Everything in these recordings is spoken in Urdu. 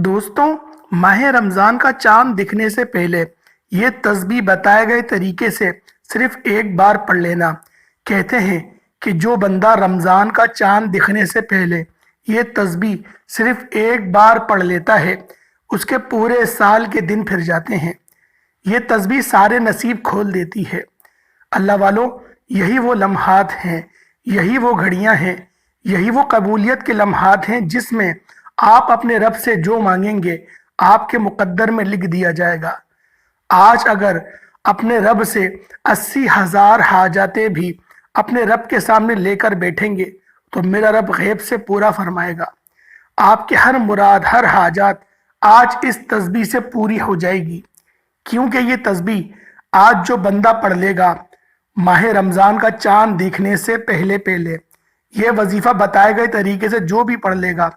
دوستوں، ماہ رمضان کا چاند دکھنے سے پہلے یہ تسبیح بتائے گئے طریقے سے صرف ایک بار پڑھ لینا۔ کہتے ہیں کہ جو بندہ رمضان کا چاند دکھنے سے پہلے یہ تسبیح صرف ایک بار پڑھ لیتا ہے، اس کے پورے سال کے دن پھر جاتے ہیں۔ یہ تسبیح سارے نصیب کھول دیتی ہے۔ اللہ والوں، یہی وہ لمحات ہیں، یہی وہ گھڑیاں ہیں، یہی وہ قبولیت کے لمحات ہیں جس میں آپ اپنے رب سے جو مانگیں گے آپ کے مقدر میں لکھ دیا جائے گا۔ آج اگر اپنے رب سے 80,000 حاجاتیں بھی اپنے رب کے سامنے لے کر بیٹھیں گے تو میرا رب غیب سے پورا فرمائے گا۔ آپ کے ہر مراد، ہر حاجات آج اس تسبیح سے پوری ہو جائے گی، کیونکہ یہ تسبیح آج جو بندہ پڑھ لے گا ماہ رمضان کا چاند دیکھنے سے پہلے یہ وظیفہ بتائے گئے طریقے سے جو بھی پڑھ لے گا،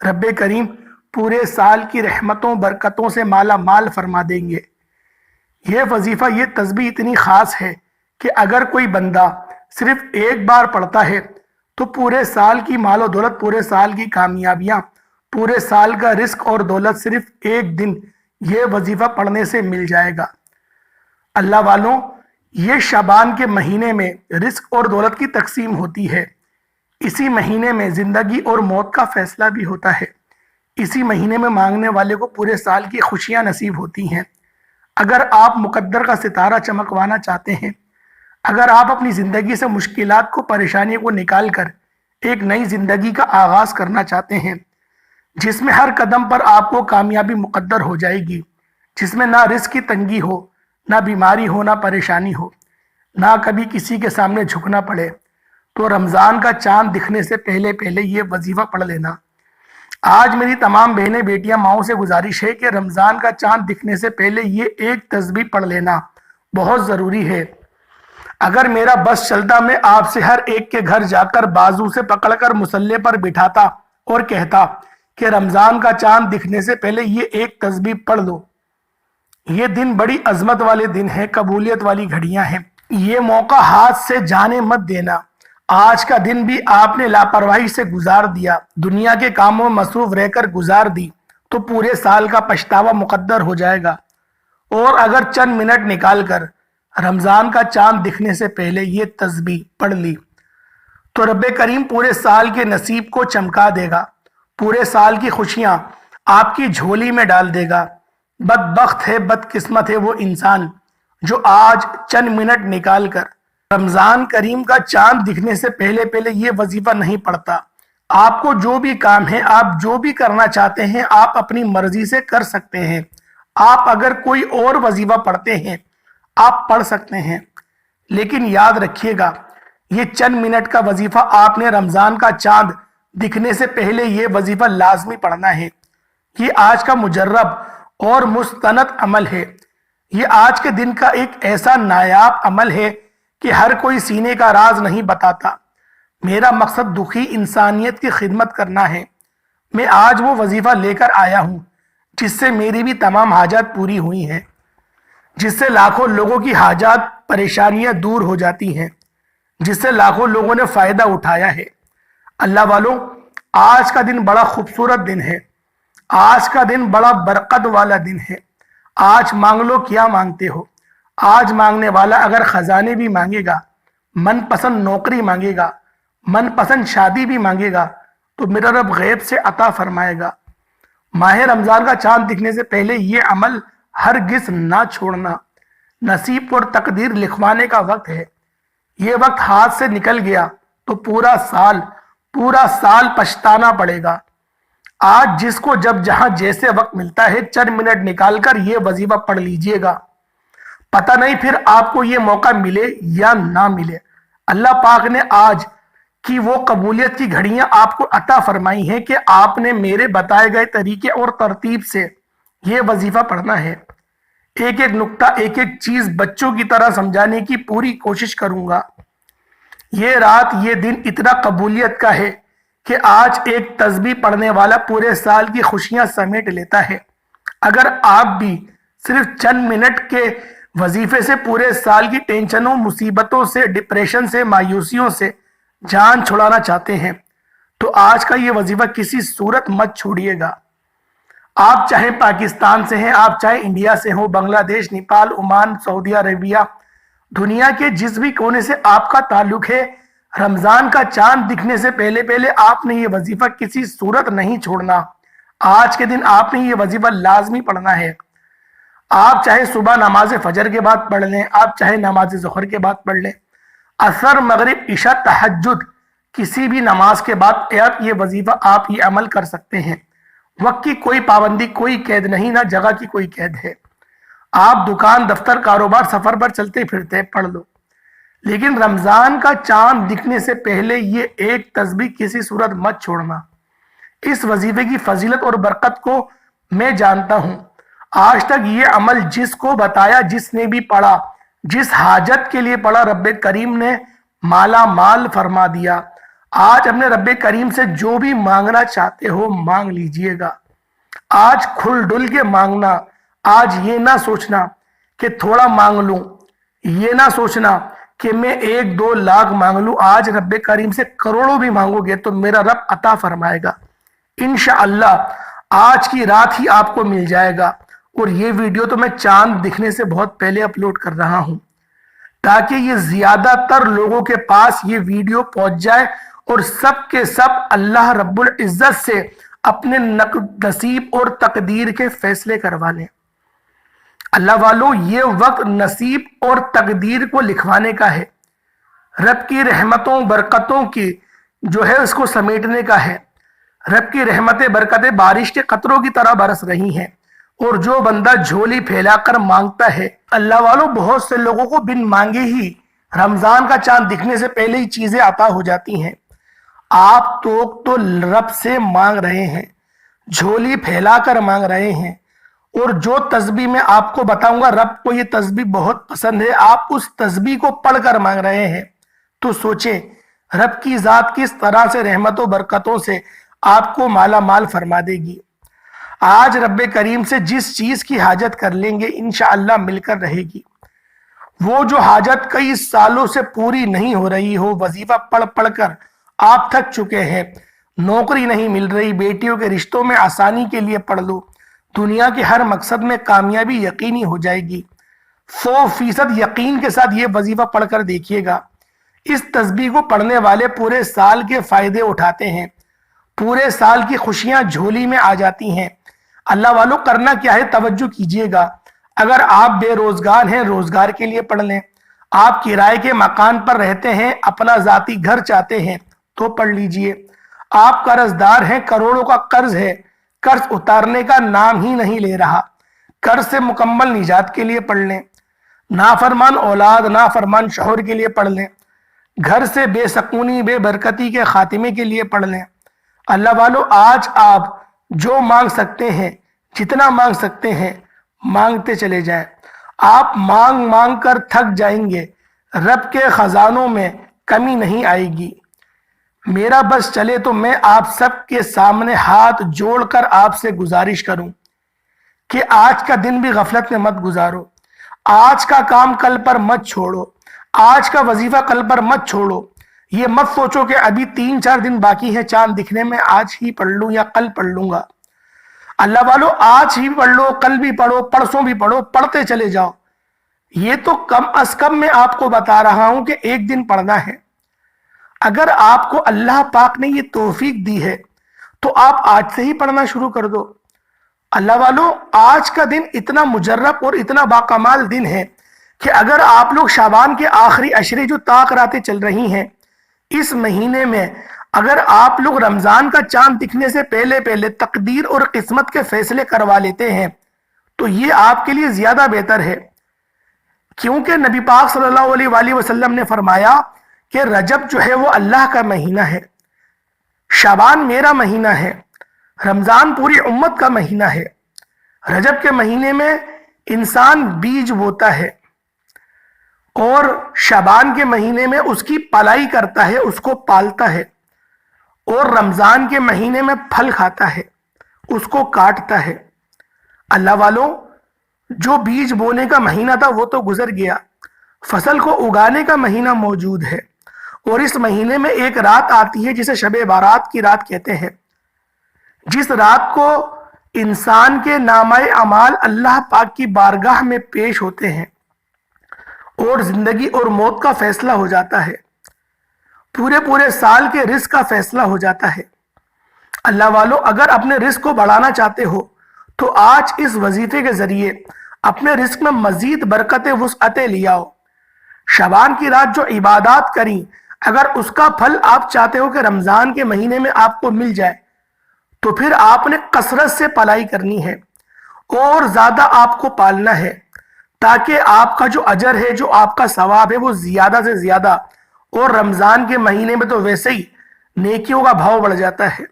رب کریم پورے سال کی رحمتوں برکتوں سے مالا مال فرما دیں گے۔ یہ وظیفہ، یہ تسبیح اتنی خاص ہے کہ اگر کوئی بندہ صرف ایک بار پڑھتا ہے تو پورے سال کی مال و دولت، پورے سال کی کامیابیاں، پورے سال کا رزق اور دولت صرف ایک دن یہ وظیفہ پڑھنے سے مل جائے گا۔ اللہ والوں، یہ شعبان کے مہینے میں رزق اور دولت کی تقسیم ہوتی ہے۔ اسی مہینے میں زندگی اور موت کا فیصلہ بھی ہوتا ہے۔ اسی مہینے میں مانگنے والے کو پورے سال کی خوشیاں نصیب ہوتی ہیں۔ اگر آپ مقدر کا ستارہ چمکوانا چاہتے ہیں، اگر آپ اپنی زندگی سے مشکلات کو، پریشانیوں کو نکال کر ایک نئی زندگی کا آغاز کرنا چاہتے ہیں، جس میں ہر قدم پر آپ کو کامیابی مقدر ہو جائے گی، جس میں نہ رزق کی تنگی ہو، نہ بیماری ہو، نہ پریشانی ہو، نہ کبھی کسی کے سامنے جھکنا پڑے، تو رمضان کا چاند دکھنے سے پہلے یہ وظیفہ پڑھ لینا۔ آج میری تمام بہنیں، بیٹیاں، ماؤں سے گزارش ہے کہ رمضان کا چاند دکھنے سے پہلے یہ ایک تسبیح پڑھ لینا بہت ضروری ہے۔ اگر میرا بس چلتا، میں آپ سے ہر ایک کے گھر جا کر بازو سے پکڑ کر مصلے پر بٹھاتا اور کہتا کہ رمضان کا چاند دکھنے سے پہلے یہ ایک تسبیح پڑھ لو۔ یہ دن بڑی عظمت والے دن ہیں، قبولیت والی گھڑیاں ہیں۔ یہ موقع ہاتھ سے جانے مت دینا۔ آج کا دن بھی آپ نے لاپرواہی سے گزار دیا، دنیا کے کاموں میں مصروف رہ کر گزار دی، تو پورے سال کا پچھتاوا مقدر ہو جائے گا۔ اور اگر چند منٹ نکال کر رمضان کا چاند دکھنے سے پہلے یہ تسبیح پڑھ لی تو رب کریم پورے سال کے نصیب کو چمکا دے گا، پورے سال کی خوشیاں آپ کی جھولی میں ڈال دے گا۔ بدبخت ہے، بدقسمت ہے وہ انسان جو آج چند منٹ نکال کر رمضان کریم کا چاند دکھنے سے پہلے یہ وظیفہ نہیں پڑھتا۔ آپ کو جو بھی کام ہے، آپ جو بھی کرنا چاہتے ہیں، آپ اپنی مرضی سے کر سکتے ہیں۔ آپ اگر کوئی اور وظیفہ پڑھتے ہیں، آپ پڑھ سکتے ہیں، لیکن یاد رکھیے گا یہ چند منٹ کا وظیفہ آپ نے رمضان کا چاند دکھنے سے پہلے یہ وظیفہ لازمی پڑھنا ہے۔ یہ آج کا مجرب اور مستند عمل ہے۔ یہ آج کے دن کا ایک ایسا نایاب عمل ہے کہ ہر کوئی سینے کا راز نہیں بتاتا۔ میرا مقصد دکھی انسانیت کی خدمت کرنا ہے۔ میں آج وہ وظیفہ لے کر آیا ہوں جس سے میری بھی تمام حاجات پوری ہوئی ہیں، جس سے لاکھوں لوگوں کی حاجات، پریشانیاں دور ہو جاتی ہیں، جس سے لاکھوں لوگوں نے فائدہ اٹھایا ہے۔ اللہ والوں، آج کا دن بڑا خوبصورت دن ہے۔ آج کا دن بڑا برکت والا دن ہے۔ آج مانگ لو کیا مانگتے ہو۔ آج مانگنے والا اگر خزانے بھی مانگے گا، من پسند نوکری مانگے گا، من پسند شادی بھی مانگے گا، تو میرا رب غیب سے عطا فرمائے گا۔ ماہ رمضان کا چاند دکھنے سے پہلے یہ عمل ہرگز نہ چھوڑنا۔ نصیب اور تقدیر لکھوانے کا وقت ہے۔ یہ وقت ہاتھ سے نکل گیا تو پورا سال پچھتانا پڑے گا۔ آج جس کو جب جہاں جیسے وقت ملتا ہے، چند منٹ نکال کر یہ وظیفہ پڑھ لیجئے گا۔ پتہ نہیں پھر آپ کو یہ موقع ملے یا نہ ملے۔ اللہ پاک نے آج کی وہ قبولیت کی گھڑیاں آپ کو عطا فرمائی ہیں کہ آپ نے میرے بتائے گئے طریقے اور ترتیب سے یہ وظیفہ پڑھنا ہے۔ ایک ایک نقطہ، ایک ایک چیز بچوں کی طرح سمجھانے کی پوری کوشش کروں گا۔ یہ رات، یہ دن اتنا قبولیت کا ہے کہ آج ایک تسبیح پڑھنے والا پورے سال کی خوشیاں سمیٹ لیتا ہے۔ اگر آپ بھی صرف چند منٹ کے وظیفے سے پورے سال کی ٹینشنوں، مصیبتوں سے، ڈپریشن سے، مایوسیوں سے جان چھڑانا چاہتے ہیں تو آج کا یہ وظیفہ کسی صورت مت چھوڑیے گا۔ آپ چاہے پاکستان سے ہیں، آپ چاہے انڈیا سے ہو، بنگلہ دیش، نیپال، عمان، سعودی عربیہ، دنیا کے جس بھی کونے سے آپ کا تعلق ہے، رمضان کا چاند دکھنے سے پہلے آپ نے یہ وظیفہ کسی صورت نہیں چھوڑنا۔ آج کے دن آپ نے یہ وظیفہ لازمی پڑھنا ہے۔ آپ چاہے صبح نماز فجر کے بعد پڑھ لیں، آپ چاہے نماز ظہر کے بعد پڑھ لیں، عصر، مغرب، عشاء، تہجد، کسی بھی نماز کے بعد یہ وظیفہ آپ یہ عمل کر سکتے ہیں۔ وقت کی کوئی پابندی، کوئی قید نہیں، نہ جگہ کی کوئی قید ہے۔ آپ دکان، دفتر، کاروبار، سفر پر چلتے پھرتے پڑھ لو، لیکن رمضان کا چاند دکھنے سے پہلے یہ ایک تسبیح کسی صورت مت چھوڑنا۔ اس وظیفے کی فضیلت اور برکت کو میں جانتا ہوں۔ آج تک یہ عمل جس کو بتایا، جس نے بھی پڑھا، جس حاجت کے لیے پڑھا، رب کریم نے مالا مال فرما دیا۔ آج اپنے رب کریم سے جو بھی مانگنا چاہتے ہو مانگ لیجئے گا۔ آج کھل ڈل کے مانگنا، آج یہ نہ سوچنا کہ تھوڑا مانگ لوں، یہ نہ سوچنا کہ میں 1-2 لاکھ مانگ لوں۔ آج رب کریم سے کروڑوں بھی مانگو گے تو میرا رب عطا فرمائے گا انشاءاللہ۔ آج کی رات ہی آپ کو مل جائے گا۔ اور یہ ویڈیو تو میں چاند دکھنے سے بہت پہلے اپلوڈ کر رہا ہوں تاکہ یہ زیادہ تر لوگوں کے پاس یہ ویڈیو پہنچ جائے اور سب کے سب اللہ رب العزت سے اپنے نصیب اور تقدیر کے فیصلے کروا لیں۔ اللہ والو، یہ وقت نصیب اور تقدیر کو لکھوانے کا ہے، رب کی رحمتوں برکتوں کی جو ہے اس کو سمیٹنے کا ہے۔ رب کی رحمتیں برکتیں بارش کے قطروں کی طرح برس رہی ہیں، اور جو بندہ جھولی پھیلا کر مانگتا ہے، اللہ والو بہت سے لوگوں کو بن مانگے ہی رمضان کا چاند دکھنے سے پہلے ہی چیزیں عطا ہو جاتی ہیں۔ آپ تو رب سے مانگ رہے ہیں، جھولی پھیلا کر مانگ رہے ہیں، اور جو تسبیح میں آپ کو بتاؤں گا، رب کو یہ تسبیح بہت پسند ہے، آپ اس تسبیح کو پڑھ کر مانگ رہے ہیں۔ تو سوچیں رب کی ذات کس طرح سے رحمت و برکتوں سے آپ کو مالا مال فرما دے گی۔ آج رب کریم سے جس چیز کی حاجت کر لیں گے انشاءاللہ مل کر رہے گی۔ وہ جو حاجت کئی سالوں سے پوری نہیں ہو رہی ہو، وظیفہ پڑھ پڑھ کر آپ تھک چکے ہیں، نوکری نہیں مل رہی، بیٹیوں کے رشتوں میں آسانی کے لیے پڑھ لو، دنیا کے ہر مقصد میں کامیابی یقینی ہو جائے گی۔ 100% یقین کے ساتھ یہ وظیفہ پڑھ کر دیکھیے گا۔ اس تسبیح کو پڑھنے والے پورے سال کے فائدے اٹھاتے ہیں، پورے سال کی خوشیاں جھولی میں آ جاتی ہیں۔ اللہ والو، کرنا کیا ہے توجہ کیجئے گا۔ اگر آپ بے روزگار ہیں، روزگار کے لیے پڑھ لیں۔ آپ کرائے کے مکان پر رہتے ہیں، اپنا ذاتی گھر چاہتے ہیں تو پڑھ لیجئے۔ آپ قرض دار ہیں، کروڑوں کا قرض ہے، قرض اتارنے کا نام ہی نہیں لے رہا، قرض سے مکمل نجات کے لیے پڑھ لیں۔ نافرمان اولاد، نافرمان شوہر کے لیے پڑھ لیں۔ گھر سے بے سکونی، بے برکتی کے خاتمے کے لیے پڑھ لیں۔ اللہ والو، آج آپ جو مانگ سکتے ہیں، جتنا مانگ سکتے ہیں، مانگتے چلے جائیں۔ آپ مانگ مانگ کر تھک جائیں گے، رب کے خزانوں میں کمی نہیں آئے گی۔ میرا بس چلے تو میں آپ سب کے سامنے ہاتھ جوڑ کر آپ سے گزارش کروں کہ آج کا دن بھی غفلت میں مت گزارو، آج کا کام کل پر مت چھوڑو، آج کا وظیفہ کل پر مت چھوڑو۔ یہ مت سوچو کہ ابھی 3-4 دن باقی ہیں چاند دکھنے میں، آج ہی پڑھ لوں یا کل پڑھ لوں گا۔ اللہ والو، آج ہی پڑھ لو، کل بھی پڑھو، پرسوں بھی پڑھو، پڑھتے چلے جاؤ۔ یہ تو کم از کم میں آپ کو بتا رہا ہوں کہ ایک دن پڑھنا ہے۔ اگر آپ کو اللہ پاک نے یہ توفیق دی ہے تو آپ آج سے ہی پڑھنا شروع کر دو۔ اللہ والو، آج کا دن اتنا مجرب اور اتنا باکمال دن ہے کہ اگر آپ لوگ شعبان کے آخری عشرے جو طاق راتیں چل رہی ہیں، اس مہینے میں اگر آپ لوگ رمضان کا چاند دکھنے سے پہلے تقدیر اور قسمت کے فیصلے کروا لیتے ہیں تو یہ آپ کے لیے زیادہ بہتر ہے، کیونکہ نبی پاک صلی اللہ علیہ وآلہ وسلم نے فرمایا کہ رجب جو ہے وہ اللہ کا مہینہ ہے، شعبان میرا مہینہ ہے، رمضان پوری امت کا مہینہ ہے۔ رجب کے مہینے میں انسان بیج بوتا ہے اور شعبان کے مہینے میں اس کی پلائی کرتا ہے، اس کو پالتا ہے، اور رمضان کے مہینے میں پھل کھاتا ہے، اس کو کاٹتا ہے۔ اللہ والو، جو بیج بونے کا مہینہ تھا وہ تو گزر گیا، فصل کو اگانے کا مہینہ موجود ہے، اور اس مہینے میں ایک رات آتی ہے جسے شب بارات کی رات کہتے ہیں، جس رات کو انسان کے نامہ اعمال اللہ پاک کی بارگاہ میں پیش ہوتے ہیں اور زندگی اور موت کا فیصلہ ہو جاتا ہے، پورے سال کے رزق کا فیصلہ ہو جاتا ہے۔ اللہ والو، اگر اپنے رزق کو بڑھانا چاہتے ہو تو آج اس وظیفے کے ذریعے اپنے رزق میں مزید برکت وسعتیں لے آؤ۔ شعبان کی رات جو عبادات کریں، اگر اس کا پھل آپ چاہتے ہو کہ رمضان کے مہینے میں آپ کو مل جائے تو پھر آپ نے کثرت سے پلائی کرنی ہے اور زیادہ آپ کو پالنا ہے، تاکہ آپ کا جو اجر ہے، جو آپ کا ثواب ہے، وہ زیادہ سے زیادہ، اور رمضان کے مہینے میں تو ویسے ہی نیکیوں کا بھاؤ بڑھ جاتا ہے۔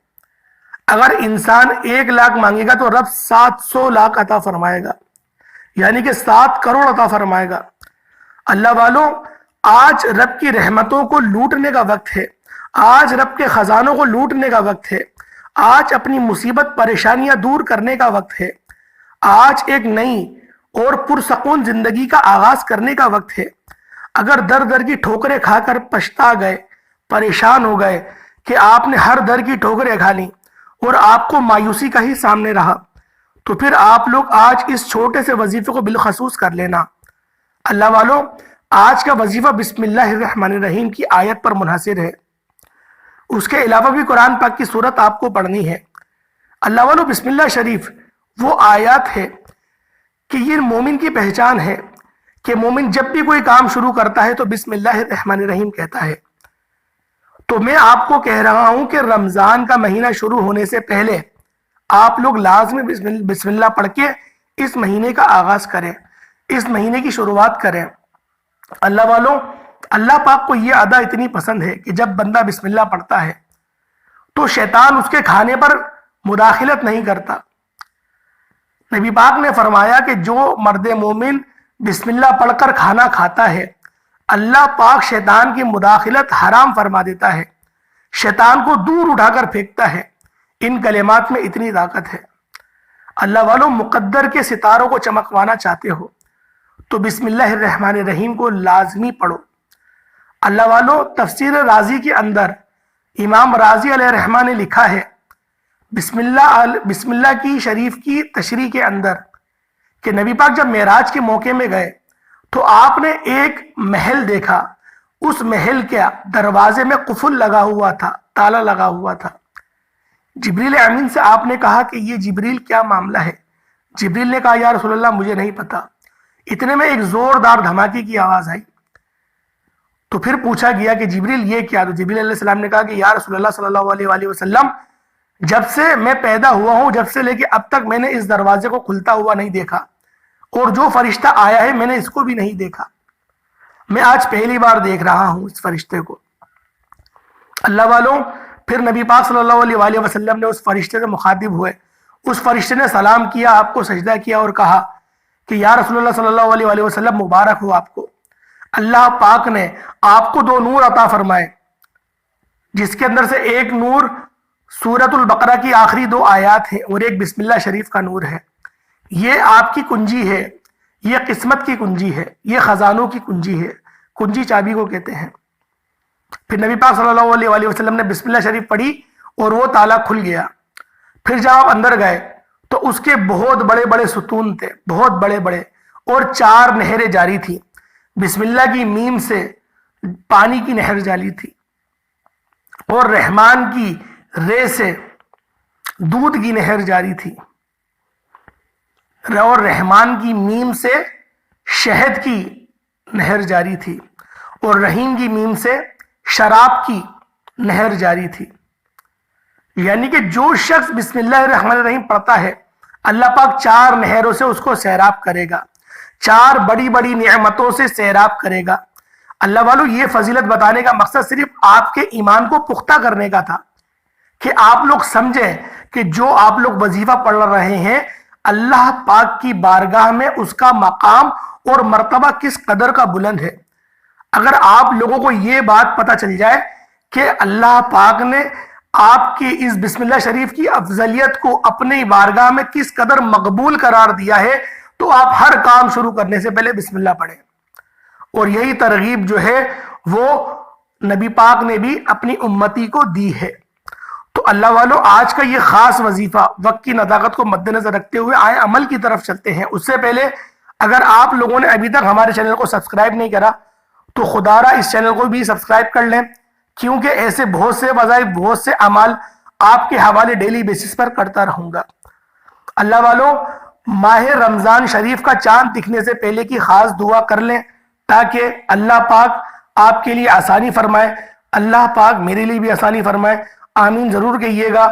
اگر انسان 1,00,000 مانگے گا تو رب 700 لاکھ عطا فرمائے گا، یعنی کہ 7 کروڑ عطا فرمائے گا۔ اللہ والوں، آج رب کی رحمتوں کو لوٹنے کا وقت ہے، آج رب کے خزانوں کو لوٹنے کا وقت ہے، آج اپنی مصیبت پریشانیاں دور کرنے کا وقت ہے، آج ایک نئی اور پرسکون زندگی کا آغاز کرنے کا وقت ہے۔ اگر در در کی ٹھوکریں کھا کر پچھتا گئے، پریشان ہو گئے کہ آپ نے ہر در کی ٹھوکریں کھا لی اور آپ کو مایوسی کا ہی سامنے رہا، تو پھر آپ لوگ آج اس چھوٹے سے وظیفے کو بالخصوص کر لینا۔ اللہ والوں، آج کا وظیفہ بسم اللہ الرحمن الرحیم کی آیت پر منحصر ہے، اس کے علاوہ بھی قرآن پاک کی سورت آپ کو پڑھنی ہے۔ اللہ والوں، بسم اللہ شریف وہ آیات ہے کہ یہ مومن کی پہچان ہے کہ مومن جب بھی کوئی کام شروع کرتا ہے تو بسم اللہ الرحمن الرحیم کہتا ہے۔ تو میں آپ کو کہہ رہا ہوں کہ رمضان کا مہینہ شروع ہونے سے پہلے آپ لوگ لازمی بسم اللہ پڑھ کے اس مہینے کا آغاز کریں، اس مہینے کی شروعات کریں۔ اللہ والوں، اللہ پاک کو یہ ادا اتنی پسند ہے کہ جب بندہ بسم اللہ پڑھتا ہے تو شیطان اس کے کھانے پر مداخلت نہیں کرتا۔ نبی پاک نے فرمایا کہ جو مرد مومن بسم اللہ پڑھ کر کھانا کھاتا ہے، اللہ پاک شیطان کی مداخلت حرام فرما دیتا ہے، شیطان کو دور اٹھا کر پھینکتا ہے۔ ان کلمات میں اتنی طاقت ہے۔ اللہ والوں، مقدر کے ستاروں کو چمکوانا چاہتے ہو تو بسم اللہ الرحمن الرحیم کو لازمی پڑھو۔ اللہ والوں، تفسیر رازی کے اندر امام رازی علیہ الرحمہ نے لکھا ہے بسم اللہ کی شریف کی تشریح کے اندر کہ نبی پاک جب معراج کے موقع میں گئے تو آپ نے ایک محل دیکھا، اس محل کے دروازے میں قفل لگا ہوا تھا، تالا لگا ہوا تھا۔ جبریل امین سے آپ نے کہا کہ یہ جبریل کیا معاملہ ہے؟ جبریل نے کہا یا رسول اللہ مجھے نہیں پتا۔ اتنے میں ایک زوردار دھماکے کی آواز آئی، تو پھر پوچھا گیا کہ جبریل یہ کیا؟ تو جبریل علیہ السلام نے کہا کہ یا رسول اللہ صلی اللہ علیہ وآلہ وسلم، جب سے میں پیدا ہوا ہوں، جب سے لے کے اب تک میں نے اس دروازے کو کھلتا ہوا نہیں دیکھا، اور جو فرشتہ آیا ہے میں نے اس کو بھی نہیں دیکھا، میں آج پہلی بار دیکھ رہا ہوں اس فرشتے کو۔ اللہ والوں، پھر نبی پاک صلی اللہ علیہ وآلہ وسلم نے اس فرشتے سے مخاطب ہوئے، اس فرشتے نے سلام کیا، آپ کو سجدہ کیا اور کہا کہ یا رسول اللہ صلی اللہ علیہ وآلہ وسلم مبارک ہو آپ کو، اللہ پاک نے آپ کو 2 نور عطا فرمائے، جس کے اندر سے ایک نور سورۃ البقرہ کی آخری 2 آیات ہیں اور ایک بسم اللہ شریف کا نور ہے۔ یہ آپ کی کنجی ہے، یہ قسمت کی کنجی ہے، یہ خزانوں کی کنجی ہے، کنجی چابی کو کہتے ہیں۔ پھر نبی پاک صلی اللہ علیہ وآلہ وسلم نے بسم اللہ شریف پڑھی اور وہ تالا کھل گیا۔ پھر جب آپ اندر گئے تو اس کے بہت بڑے بڑے ستون تھے، بہت بڑے بڑے، اور 4 نہریں جاری تھی۔ بسم اللہ کی میم سے پانی کی نہر جاری تھی، اور رحمان کی رے سے دودھ کی نہر جاری تھی، اور رحمان کی میم سے شہد کی نہر جاری تھی، اور رحیم کی میم سے شراب کی نہر جاری تھی۔ یعنی کہ جو شخص بسم اللہ الرحمن الرحیم پڑھتا ہے، اللہ پاک 4 نہروں سے اس کو سیراب کرے گا، 4 بڑی بڑی نعمتوں سے سیراب کرے گا۔ اللہ والوں، یہ فضیلت بتانے کا مقصد صرف آپ کے ایمان کو پختہ کرنے کا تھا کہ آپ لوگ سمجھیں کہ جو آپ لوگ وظیفہ پڑھ رہے ہیں، اللہ پاک کی بارگاہ میں اس کا مقام اور مرتبہ کس قدر کا بلند ہے۔ اگر آپ لوگوں کو یہ بات پتہ چل جائے کہ اللہ پاک نے آپ کی اس بسم اللہ شریف کی افضلیت کو اپنی بارگاہ میں کس قدر مقبول قرار دیا ہے، تو آپ ہر کام شروع کرنے سے پہلے بسم اللہ پڑھیں۔ اور یہی ترغیب جو ہے وہ نبی پاک نے بھی اپنی امتی کو دی ہے۔ تو اللہ والوں آج کا یہ خاص وظیفہ وقت کی نداقت کو مد نظر رکھتے ہوئے آئے عمل کی طرف چلتے ہیں۔ اس سے پہلے اگر آپ لوگوں نے ابھی تک ہمارے چینل کو سبسکرائب نہیں کرا تو خدا را اس چینل کو بھی سبسکرائب کر لیں، کیونکہ ایسے بہت سے وظائف، بہت سے اعمال آپ کے حوالے ڈیلی بیسس پر کرتا رہوں گا۔ اللہ والوں ماہ رمضان شریف کا چاند دکھنے سے پہلے کی خاص دعا کر لیں تاکہ اللہ پاک آپ کے لیے آسانی فرمائے، اللہ پاک میرے لیے بھی آسانی فرمائے۔ آمین ضرور کہیے گا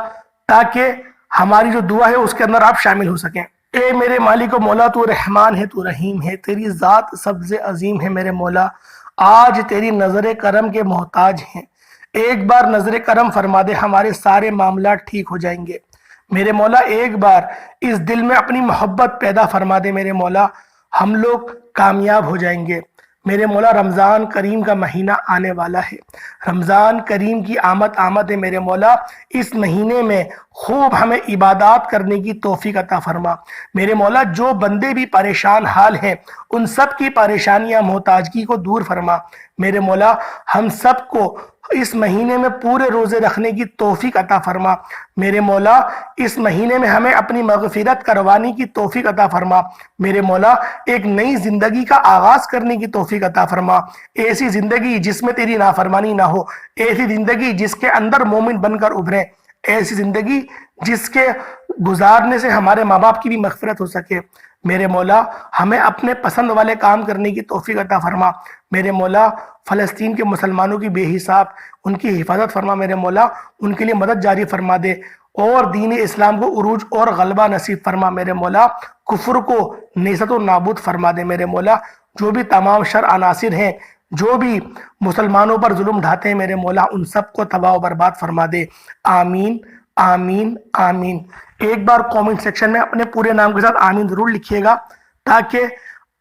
تاکہ ہماری جو دعا ہے اس کے اندر آپ شامل ہو سکیں۔ اے میرے مالک و مولا، تو رحمان ہے، تو رحیم ہے، تیری ذات سب سے عظیم ہے میرے مولا، آج تیری نظر کرم کے محتاج ہیں، ایک بار نظر کرم فرما دے، ہمارے سارے معاملات ٹھیک ہو جائیں گے میرے مولا۔ ایک بار اس دل میں اپنی محبت پیدا فرما دے میرے مولا، ہم لوگ کامیاب ہو جائیں گے میرے مولا۔ رمضان کریم کا مہینہ آنے والا ہے، رمضان کریم کی آمد ہے میرے مولا۔ اس مہینے میں خوب ہمیں عبادات کرنے کی توفیق عطا فرما میرے مولا۔ جو بندے بھی پریشان حال ہیں ان سب کی پریشانیاں، محتاجگی کو دور فرما میرے مولا۔ ہم سب کو اس مہینے میں پورے روزے رکھنے کی توفیق عطا فرما میرے مولا۔ اس مہینے میں ہمیں اپنی مغفرت کروانے کی توفیق عطا فرما میرے مولا۔ ایک نئی زندگی کا آغاز کرنے کی توفیق عطا فرما، ایسی زندگی جس میں تیری نافرمانی نہ ہو، ایسی زندگی جس کے اندر مومن بن کر ابھریں، ایسی زندگی جس کے گزارنے سے ہمارے ماں باپ کی بھی مغفرت ہو سکے میرے مولا۔ ہمیں اپنے پسند والے کام کرنے کی توفیق عطا فرما میرے مولا۔ فلسطین کے مسلمانوں کی بے حساب ان کی حفاظت فرما میرے مولا، ان کے لیے مدد جاری فرما دے اور دین اسلام کو عروج اور غلبہ نصیب فرما میرے مولا۔ کفر کو نیست و نابود فرما دے میرے مولا۔ جو بھی تمام شر عناصر ہیں جو بھی مسلمانوں پر ظلم ڈھاتے ہیں میرے مولا، ان سب کو تباہ و برباد فرما دے۔ آمین آمین آمین۔ ایک بار کومنٹ سیکشن میں اپنے پورے نام کے ساتھ آمین ضرور لکھیے گا تاکہ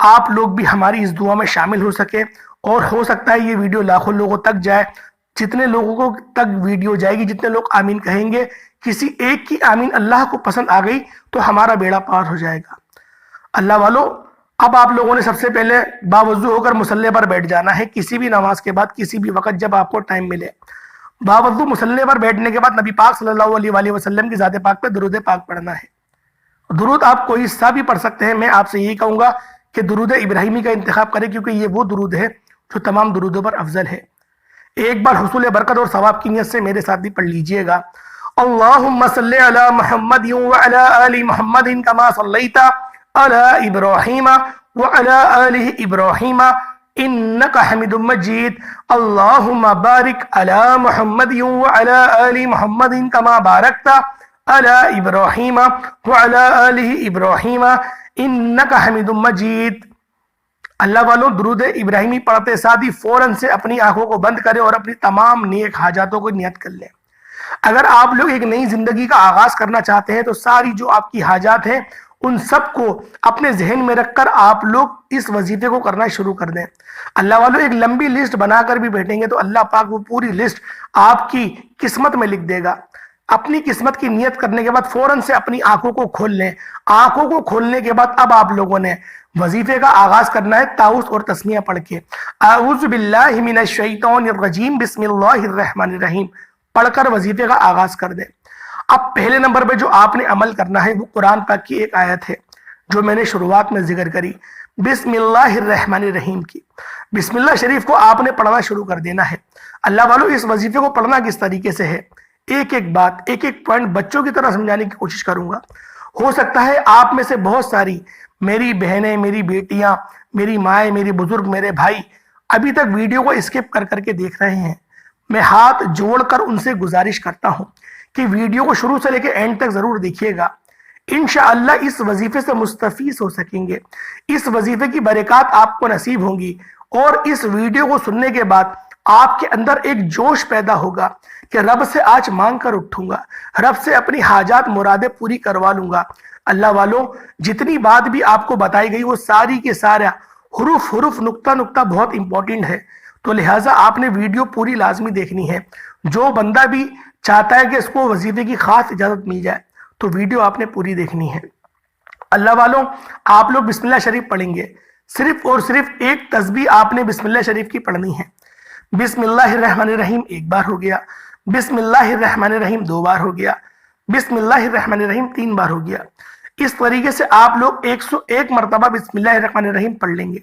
آپ لوگ بھی ہماری اس دعا میں شامل ہو سکے، اور ہو سکتا ہے یہ ویڈیو لاکھوں لوگوں تک جائے۔ جتنے لوگوں کو تک ویڈیو جائے گی، جتنے لوگ آمین کہیں گے، کسی ایک کی آمین اللہ کو پسند آ گئی تو ہمارا بیڑا پار ہو جائے گا۔ اللہ والو اب آپ لوگوں نے سب سے پہلے باوضو ہو کر مصلی پر بیٹھ جانا ہے، کسی بھی نماز کے بعد، کسی بھی وقت جب آپ کو ٹائم ملے۔ باوضو مصلی پر بیٹھنے کے بعد نبی پاک صلی اللہ علیہ وآلہ وسلم کی ذات پاک پہ درود پاک پڑھنا ہے۔ درود آپ کوئی سا بھی پڑھ سکتے ہیں، میں آپ سے یہی کہوں گا کہ درود ابراہیمی کا انتخاب کریں، کیونکہ یہ وہ درود ہے جو تمام درودوں پر افضل ہے۔ ایک بار حصول برکت اور ثواب کی نیت سے میرے ساتھ بھی پڑھ لیجئے گا۔ اللہم صلی علی محمد وعلی آل محمد کما صلیت علی ابراہیم وعلی آل ابراہیم انک حمید مجید۔ اللہم بارک علی محمد وعلی آل محمد کما بارکت علی ابراہیم وعلی آل ابراہیم انک حمید مجید۔ اللہ والوں درود ابراہیمی پڑھتے ساتھ ہی فوراً سے اپنی آنکھوں کو بند کریں اور اپنی تمام نیک حاجاتوں کو نیت کر لیں۔ اگر آپ لوگ ایک نئی زندگی کا آغاز کرنا چاہتے ہیں تو ساری جو آپ کی حاجات ہیں ان سب کو اپنے ذہن میں رکھ کر آپ لوگ اس وظیفے کو کرنا شروع کر دیں۔ اللہ والوں ایک لمبی لسٹ بنا کر بھی بیٹھیں گے تو اللہ پاک وہ پوری لسٹ آپ کی قسمت میں لکھ دے گا۔ اپنی قسمت کی نیت کرنے کے بعد فوراً سے اپنی آنکھوں کو کھول لیں۔ آنکھوں کو کھولنے کے بعد اب آپ لوگوں نے وظیفے کا آغاز کرنا ہے تعوذ اور تسمیہ پڑھ کے۔ اعوذ باللہ من الشیطان الرجیم بسم اللہ الرحمن الرحیم پڑھ کر وظیفے کا آغاز کر دیں۔ اب پہلے نمبر پہ جو آپ نے عمل کرنا ہے وہ قرآن پاک کی ایک آیت ہے جو میں نے شروعات میں ذکر کری، بسم اللہ الرحمن الرحیم کی۔ بسم اللہ شریف کو آپ نے پڑھنا شروع کر دینا ہے۔ اللہ والوں اس وظیفے کو پڑھنا کس طریقے سے ہے، ایک ایک بات، ایک ایک پوائنٹ بچوں کی طرح سمجھانے کی کوشش کروں گا۔ ہو سکتا ہے آپ میں سے بہت ساری میری بہنیں، میری بیٹیاں، میری مائیں، میری بزرگ، میرے بھائی ابھی تک ویڈیو کو اسکپ کر کر کے دیکھ رہے ہیں۔ میں ہاتھ جوڑ کر ان سے گزارش کرتا ہوں کہ ویڈیو کو شروع سے لے کے اینڈ تک ضرور دیکھیے گا۔ انشاءاللہ اس وظیفے سے مستفیض ہو سکیں گے، اس وظیفے کی برکات آپ کو نصیب ہوں گی، اور اس ویڈیو کو سننے کے بعد آپ کے اندر ایک جوش پیدا ہوگا کہ رب سے آج مانگ کر اٹھوں گا، رب سے اپنی حاجات مرادیں پوری کروا لوں گا۔ اللہ والوں جتنی بات بھی آپ کو بتائی گئی وہ ساری کے سارا حروف حروف نقطہ نقطہ بہت امپورٹنٹ ہے، تو لہٰذا آپ نے ویڈیو پوری لازمی دیکھنی ہے۔ جو بندہ بھی چاہتا ہے کہ اس کو وظیفے کی خاص اجازت مل جائے تو ویڈیو آپ نے پوری دیکھنی ہے۔ اللہ والوں آپ لوگ بسم اللہ شریف پڑھیں گے، صرف اور صرف ایک تسبیح آپ نے بسم اللہ شریف کی پڑھنی ہے۔ بسم اللہ الرحمن الرحیم ایک بار ہو گیا، بسم اللہ الرحمن الرحیم 2 بار ہو گیا، بسم اللہ الرحمن الرحیم 3 بار ہو گیا۔ اس طریقے سے آپ لوگ 101 مرتبہ بسم اللہ الرحمن الرحیم پڑھ لیں گے۔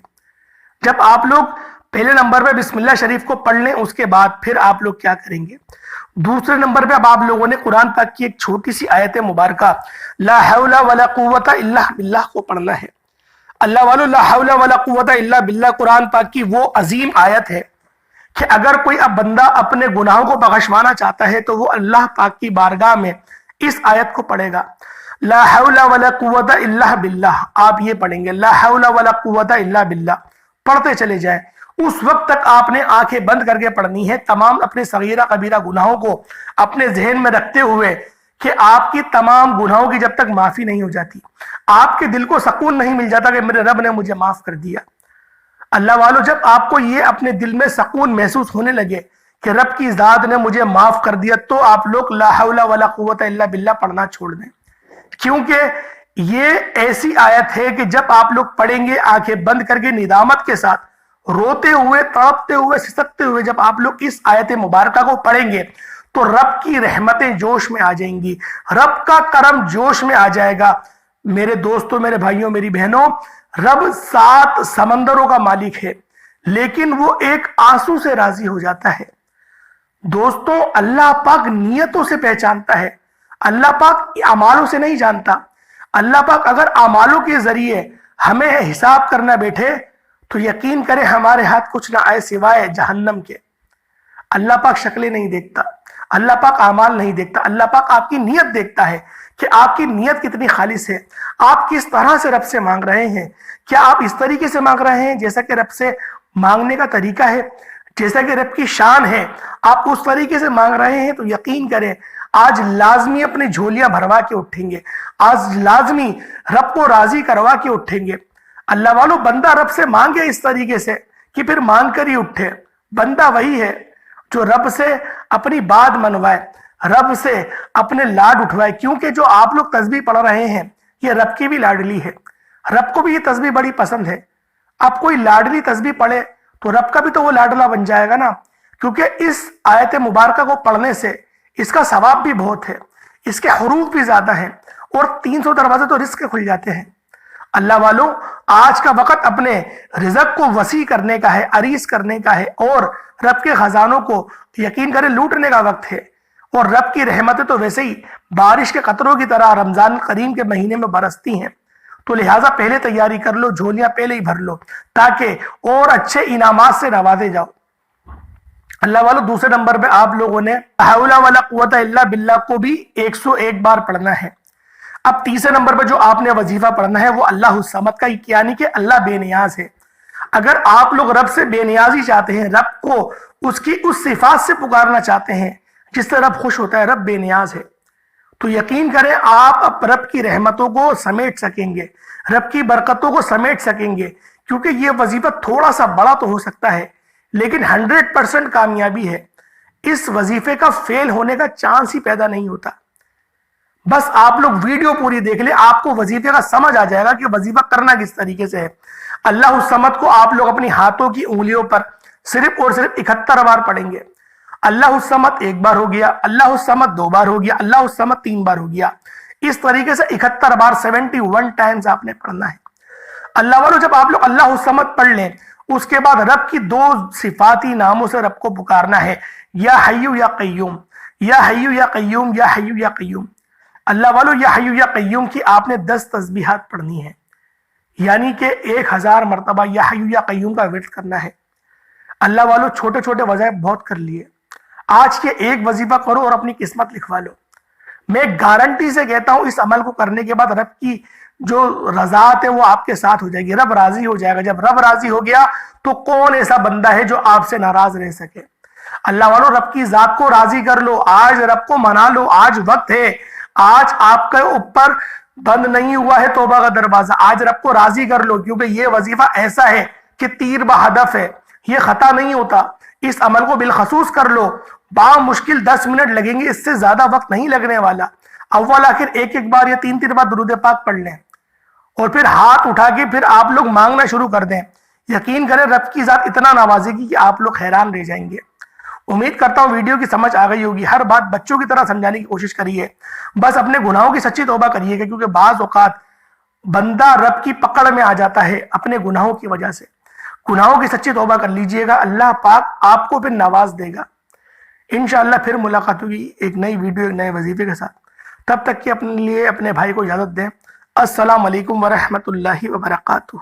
جب آپ لوگ پہلے نمبر پہ بسم اللہ شریف کو پڑھ لیں، اس کے بعد پھر آپ لوگ کیا کریں گے؟ دوسرے نمبر پہ اب آپ لوگوں نے قرآن پاک کی ایک چھوٹی سی آیت مبارکہ لا حول ولا قوت الا باللہ کو پڑھنا ہے۔ اللہ والو، لا حول ولا قوت الا باللہ قرآن پاک کی وہ عظیم آیت ہے کہ اگر کوئی اب بندہ اپنے گناہوں کو بخشوانا چاہتا ہے تو وہ اللہ پاک کی بارگاہ میں اس آیت کو پڑھے گا، لا حول ولا قوت الا باللہ۔ آپ یہ پڑھیں گے لا حول ولا قوت الا باللہ، پڑھتے چلے جائیں۔ اس وقت تک آپ نے آنکھیں بند کر کے پڑھنی ہے، تمام اپنے صغیرہ کبیرہ گناہوں کو اپنے ذہن میں رکھتے ہوئے کہ آپ کی تمام گناہوں کی جب تک معافی نہیں ہو جاتی، آپ کے دل کو سکون نہیں مل جاتا کہ میرے رب نے مجھے معاف کر دیا۔ اللہ والو، جب آپ کو یہ اپنے دل میں سکون محسوس ہونے لگے کہ رب کی ذات نے مجھے معاف کر دیا، تو آپ لوگ لا حول ولا قوت الا باللہ پڑھنا چھوڑ دیں، کیونکہ یہ ایسی آیت ہے کہ جب آپ لوگ پڑھیں گے آنکھیں بند کر کے ندامت کے ساتھ، روتے ہوئے، تڑپتے ہوئے، سسکتے ہوئے، جب آپ لوگ اس آیت مبارکہ کو پڑھیں گے تو رب کی رحمتیں جوش میں آ جائیں گی، رب کا کرم جوش میں آ جائے گا۔ میرے دوستوں، میرے بھائیوں، میری بہنوں، رب 7 سمندروں کا مالک ہے، لیکن وہ ایک آنسو سے راضی ہو جاتا ہے۔ دوستوں، اللہ پاک نیتوں سے پہچانتا ہے، اللہ پاک اعمالوں سے نہیں جانتا۔ اللہ پاک اگر اعمالوں کے ذریعے ہمیں حساب کرنا بیٹھے تو یقین کریں ہمارے ہاتھ کچھ نہ آئے سوائے جہنم کے۔ اللہ پاک شکلیں نہیں دیکھتا، اللہ پاک اعمال نہیں دیکھتا، اللہ پاک آپ کی نیت دیکھتا ہے کہ آپ کی نیت کتنی خالص ہے، آپ کس طرح سے رب سے مانگ رہے ہیں۔ کیا آپ اس طریقے سے مانگ رہے ہیں جیسا کہ رب سے مانگنے کا طریقہ ہے، جیسا کہ رب کی شان ہے، آپ اس طریقے سے مانگ رہے ہیں تو یقین کریں آج لازمی اپنی جھولیاں بھروا کے اٹھیں گے، آج لازمی رب کو راضی کروا کے اٹھیں گے۔ اللہ والو، بندہ رب سے مانگے اس طریقے سے کہ پھر مانگ کر ہی اٹھے۔ بندہ وہی ہے جو رب سے اپنی بات منوائے، رب سے اپنے لاڈ اٹھوائے، کیونکہ جو آپ لوگ تسبیح پڑھ رہے ہیں یہ رب کی بھی لاڈلی ہے، رب کو بھی یہ تسبیح بڑی پسند ہے۔ اب کوئی لاڈلی تسبیح پڑھے تو رب کا بھی تو وہ لاڈلا بن جائے گا نا، کیونکہ اس آیت مبارکہ کو پڑھنے سے اس کا ثواب بھی بہت ہے، اس کے حروف بھی زیادہ ہیں، اور 300 دروازے تو رزق کے کھل جاتے ہیں۔ اللہ والو، آج کا وقت اپنے رزق کو وسیع کرنے کا ہے، عریض کرنے کا ہے، اور رب کے خزانوں کو یقین کریں لوٹنے کا وقت ہے۔ اور رب کی رحمتیں تو ویسے ہی بارش کے قطروں کی طرح رمضان کریم کے مہینے میں برستی ہیں، تو لہٰذا پہلے تیاری کر لو، جھولیاں پہلے ہی بھر لو تاکہ اور اچھے انعامات سے نوازے جاؤ۔ اللہ والو، دوسرے نمبر پہ آپ لوگوں نے لا حول ولا قوت الا باللہ کو بھی 101 بار پڑھنا ہے۔ اب تیسرے نمبر پہ جو آپ نے وظیفہ پڑھنا ہے وہ اللہ الصمد کا، یعنی کہ اللہ بے نیاز ہے۔ اگر آپ لوگ رب سے بے نیازی چاہتے ہیں، رب کو اس کی اس صفات سے پکارنا چاہتے ہیں جس سے رب خوش ہوتا ہے، رب بے نیاز ہے، تو یقین کریں آپ اب رب کی رحمتوں کو سمیٹ سکیں گے، رب کی برکتوں کو سمیٹ سکیں گے، کیونکہ یہ وظیفہ تھوڑا سا بڑا تو ہو سکتا ہے لیکن 100% کامیابی ہے۔ اس وظیفے کا فیل ہونے کا چانس ہی پیدا نہیں ہوتا۔ بس آپ لوگ ویڈیو پوری دیکھ لیں، آپ کو وظیفے کا سمجھ آ جائے گا کہ وظیفہ کرنا کس طریقے سے ہے۔ اللہ الصمد کو آپ لوگ اپنی ہاتھوں کی انگلیوں پر صرف اور صرف 71 بار پڑھیں گے۔ اللہ الصمد 1 بار ہو گیا، اللہ الصمد 2 بار ہو گیا، اللہ الصمد 3 بار ہو گیا، اس طریقے سے 71 بار 71 ٹائمز آپ نے پڑھنا ہے۔ اللہ والو، جب آپ لوگ اللہ الصمد پڑھ لیں اس کے بعد رب کی 2 صفاتی ناموں سے رب کو پکارنا ہے، یا حیو یا قیوم، یا حیو یا قیوم، یا حیو یا قیوم۔ اللہ والو، یا حیو یا قیوم کی آپ نے 10 تسبیحات پڑھنی ہے، یعنی کہ 1000 مرتبہ یا حیو یا قیوم کا ورد کرنا ہے۔ اللہ والو، چھوٹے چھوٹے وظائف بہت کر لیے، آج کے ایک وظیفہ کرو اور اپنی قسمت لکھوا لو۔ میں گارنٹی سے کہتا ہوں اس عمل کو کرنے کے بعد رب کی جو رضاعت ہے وہ آپ کے ساتھ ہو جائے گی، رب راضی ہو جائے گا۔ جب رب راضی ہو گیا تو کون ایسا بندہ ہے جو آپ سے ناراض رہ سکے؟ اللہ والو، رب کی ذات کو راضی کر لو، آج رب کو منا لو، آج وقت ہے، آج آپ کے اوپر بند نہیں ہوا ہے توبہ کا دروازہ، آج رب کو راضی کر لو، کیونکہ یہ وظیفہ ایسا ہے کہ تیر بہدف ہے، یہ خطا نہیں ہوتا۔ اس عمل کو بالخصوص کر لو، مشکل 10 منٹ لگیں گے، اس سے زیادہ وقت نہیں لگنے والا۔ اول آخر ایک بار یا 3 بار درود پاک پڑھ لیں، اور پھر ہاتھ اٹھا کے پھر آپ لوگ مانگنا شروع کر دیں۔ یقین کریں رب کی ذات اتنا نوازے گی کہ آپ لوگ حیران رہ جائیں گے۔ امید کرتا ہوں ویڈیو کی سمجھ آ گئی ہوگی. ہر بات بچوں کی طرح سمجھانے کی کوشش کریے. بس اپنے گناہوں کی سچی توبہ کریے گا, کیونکہ بعض اوقات بندہ رب کی پکڑ میں آ جاتا ہے اپنے گناہوں کی وجہ سے. گناہوں کی سچی توبہ کر لیجئے گا, اللہ پاک آپ کو پھر نواز دے گا. انشاءاللہ پھر ملاقات ہوگی ایک نئی ویڈیو ایک نئے وظیفے کے ساتھ. تب تک کہ اپنے لیے اپنے بھائی کو اجازت دیں. السلام علیکم ورحمۃ اللہ وبرکاتہ.